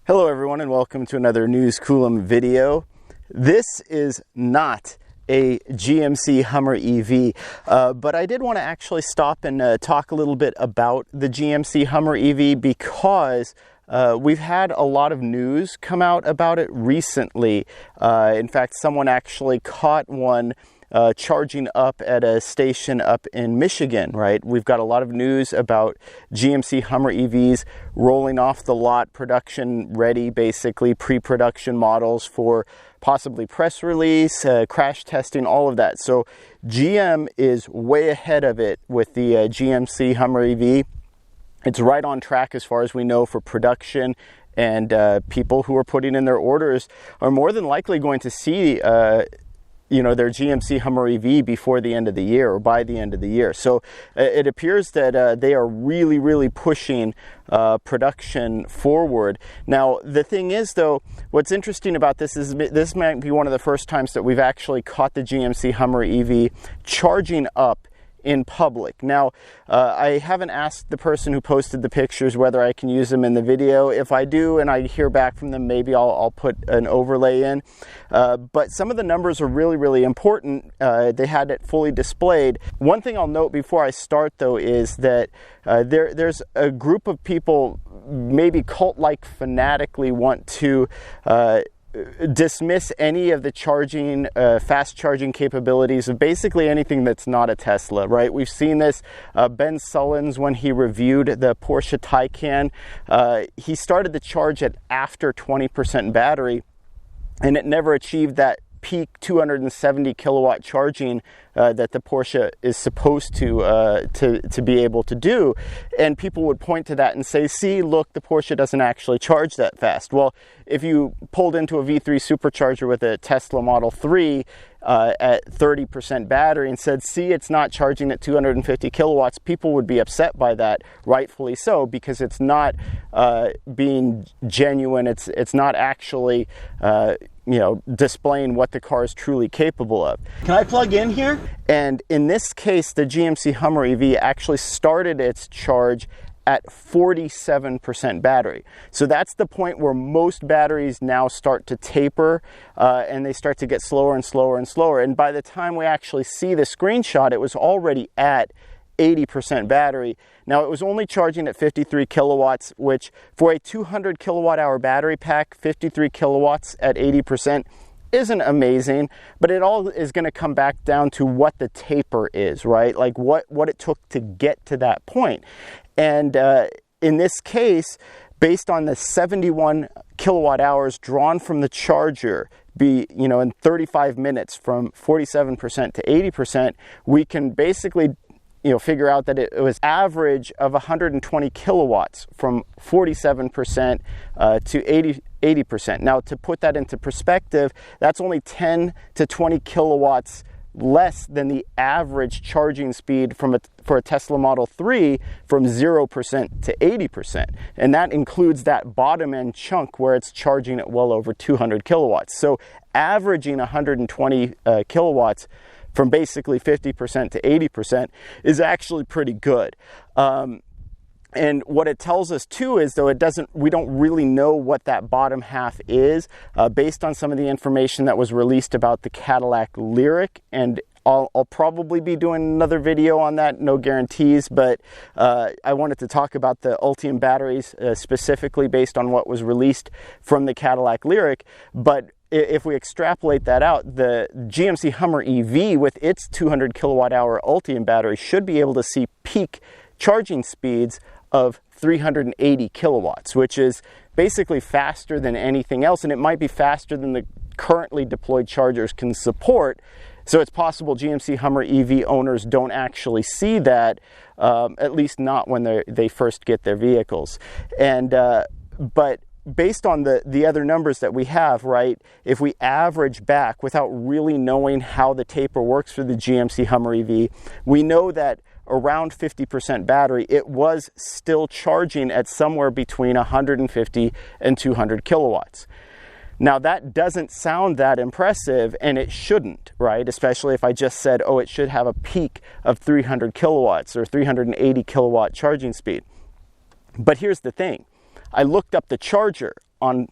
Hello everyone and welcome to another News Coolum video. This is not a GMC Hummer EV, but I did want to actually stop and talk a little bit about the GMC Hummer EV because we've had a lot of news come out about it recently. In fact, someone actually caught one charging up at a station up in Michigan, right? We've got a lot of news about GMC Hummer EVs rolling off the lot, production ready, basically pre-production models for possibly press release, crash testing, all of that. So GM is way ahead of it with the GMC Hummer EV. It's right on track as far as we know for production, and people who are putting in their orders are more than likely going to see their GMC Hummer EV before the end of the year or by the end of the year. So it appears that they are really pushing production forward. Now, the thing is, though, what's interesting about this is this might be one of the first times that we've actually caught the GMC Hummer EV charging up in public. Now, I haven't asked the person who posted the pictures whether I can use them in the video. If I do and I hear back from them, maybe I'll put an overlay in. But some of the numbers are really important. They had it fully displayed. One thing I'll note before I start, though, is that there's a group of people, maybe cult-like fanatically want to dismiss any of the charging, fast charging capabilities of basically anything that's not a Tesla, right? We've seen this, Ben Sullins, when he reviewed the Porsche Taycan, he started the charge at after 20% battery, and it never achieved that peak 270 kilowatt charging that the Porsche is supposed to be able to do. And people would point to that and say, see, look, the Porsche doesn't actually charge that fast. Well, if you pulled into a V3 supercharger with a Tesla Model 3 at 30% battery and said, see, it's not charging at 250 kilowatts, people would be upset by that, rightfully so, because it's not being genuine. It's not actually displaying what the car is truly capable of. Can I plug in here? And in this case, the GMC Hummer EV actually started its charge at 47% battery. So that's the point where most batteries now start to taper and they start to get slower and slower and slower. And by the time we actually see the screenshot, it was already at 80% battery. Now, it was only charging at 53 kilowatts, which for a 200 kilowatt hour battery pack, 53 kilowatts at 80% isn't amazing, but it all is going to come back down to what the taper is, right? Like what it took to get to that point. And in this case, based on the 71 kilowatt hours drawn from the charger, in 35 minutes from 47% to 80%, we can basically figure out that it was average of 120 kilowatts from 47% to 80%. Now, to put that into perspective, that's only 10 to 20 kilowatts less than the average charging speed for a Tesla Model 3 from 0% to 80%. And that includes that bottom end chunk where it's charging at well over 200 kilowatts. So averaging 120 kilowatts from basically 50% to 80% is actually pretty good. And what it tells us too is, though we don't really know what that bottom half is, based on some of the information that was released about the Cadillac Lyriq, and I'll probably be doing another video on that, no guarantees, but I wanted to talk about the Ultium batteries specifically based on what was released from the Cadillac Lyriq. But if we extrapolate that out, the GMC Hummer EV with its 200 kilowatt hour Ultium battery should be able to see peak charging speeds of 380 kilowatts, which is basically faster than anything else, and it might be faster than the currently deployed chargers can support. So it's possible GMC Hummer EV owners don't actually see that, at least not when they first get their vehicles. And but based on the other numbers that we have, right, if we average back without really knowing how the taper works for the GMC Hummer EV, we know that around 50% battery, it was still charging at somewhere between 150 and 200 kilowatts. Now, that doesn't sound that impressive, and it shouldn't, right? Especially if I just said, oh, it should have a peak of 300 kilowatts or 380 kilowatt charging speed. But here's the thing. I looked up the charger on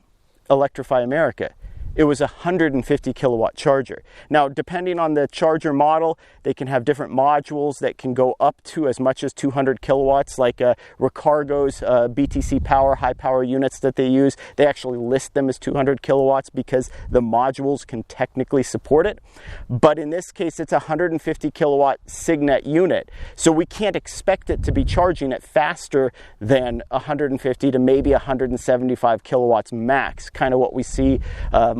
Electrify America. It was a 150 kilowatt charger. Now, depending on the charger model, they can have different modules that can go up to as much as 200 kilowatts, like Recargo's BTC Power, high power units that they use. They actually list them as 200 kilowatts because the modules can technically support it. But in this case, it's a 150 kilowatt Signet unit. So we can't expect it to be charging at faster than 150 to maybe 175 kilowatts max, kind of what we see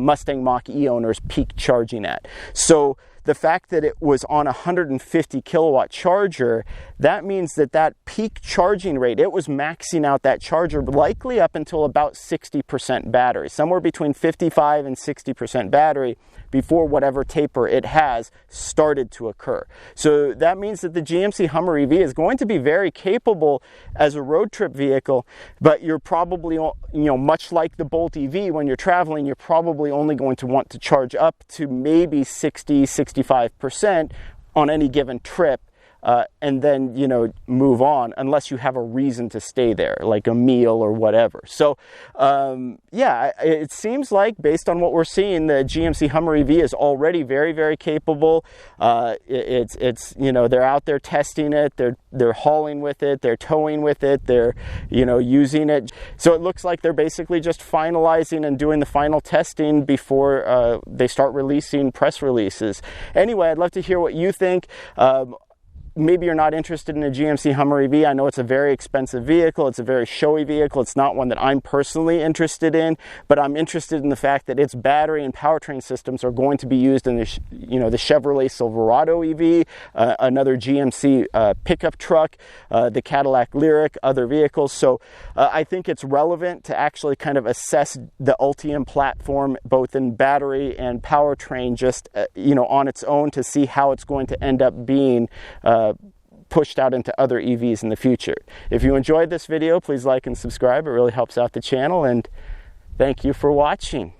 Mustang Mach-E owners peak charging at. So the fact that it was on a 150 kilowatt charger, that means that that peak charging rate, it was maxing out that charger likely up until about 60% battery, somewhere between 55 and 60% battery before whatever taper it has started to occur. So that means that the GMC Hummer EV is going to be very capable as a road trip vehicle, but you're probably, much like the Bolt EV, when you're traveling, you're probably only going to want to charge up to maybe 65% on any given trip. And then, move on unless you have a reason to stay there, like a meal or whatever. So, yeah, it seems like based on what we're seeing, the GMC Hummer EV is already very, very capable. It's they're out there testing it. They're hauling with it. They're towing with it. They're, using it. So it looks like they're basically just finalizing and doing the final testing before they start releasing press releases. Anyway, I'd love to hear what you think. Maybe you're not interested in a GMC Hummer EV. I know it's a very expensive vehicle. It's a very showy vehicle. It's not one that I'm personally interested in, but I'm interested in the fact that its battery and powertrain systems are going to be used in the Chevrolet Silverado EV, another GMC pickup truck, the Cadillac Lyriq, other vehicles. So I think it's relevant to actually kind of assess the Ultium platform, both in battery and powertrain, just on its own, to see how it's going to end up being pushed out into other EVs in the future. If you enjoyed this video, please like and subscribe. It really helps out the channel, and thank you for watching.